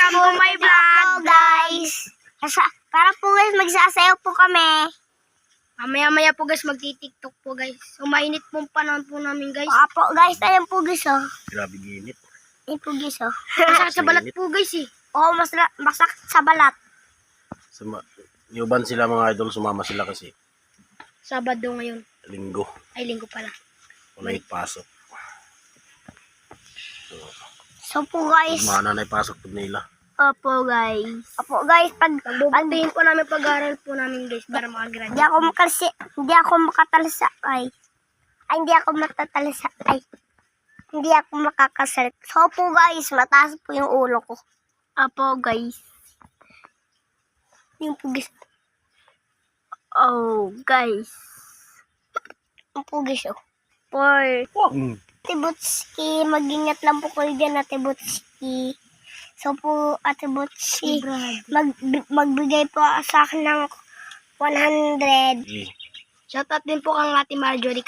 Welcome to my vlog, guys. Para po guys, magsasayaw po kami. Mamaya-maya po guys, magti-tiktok po guys. So, mainit po panahon po namin guys. Apo guys, ayun po guys oh. Grabe ginit. Ayun po guys oh. Masakit sa balat po guys eh. Oo, masakit sa balat. Yuban sila mga idol, sumama sila kasi Sabado ngayon. linggo. Ay, linggo pala. Wala pasok. So po guys. Mana na pasok po nila. Opo guys. Opo guys, Pagbubutihin po namin pag-aaral po namin guys para makagraduate. hindi ako makatalsakay. Ay, hindi ako matatalsakay. Hindi ako makakasalit. So po guys, mataas po yung ulo ko. Opo guys. Yung po guys. Oh guys. Yung po guys oh. Ate Butski, mag-ingat lang po kayo dyan, Ate Butski. So po, Ate Butski, magbigay po sa akin ng 100. Shoutout din po kang Ate Marjorie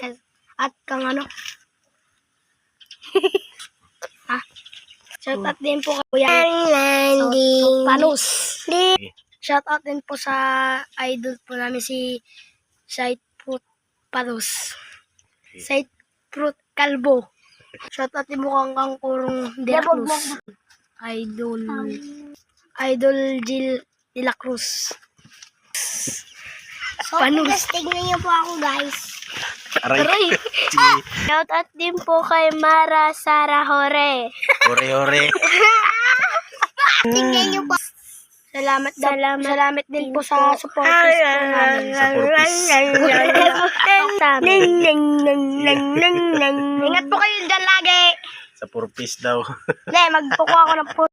at kang ano. Shoutout din po kang Kuya Panos. Shoutout din po sa idol po namin si Sight Fruit Panos. Sight Fruit Kalbo. Shoutout din po kang Kurong De La Cruz. Idol Jill De La Cruz. So, guys, tignan niyo po ako, guys. Aray. Shoutout din po kay Mara Sara Hore. Hore. Tignan niyo po. Salamat din po sa supporters po namin. Sa purpose. Ingat po kayo dyan lagi. Sa purpose daw. Magkukuha ako ng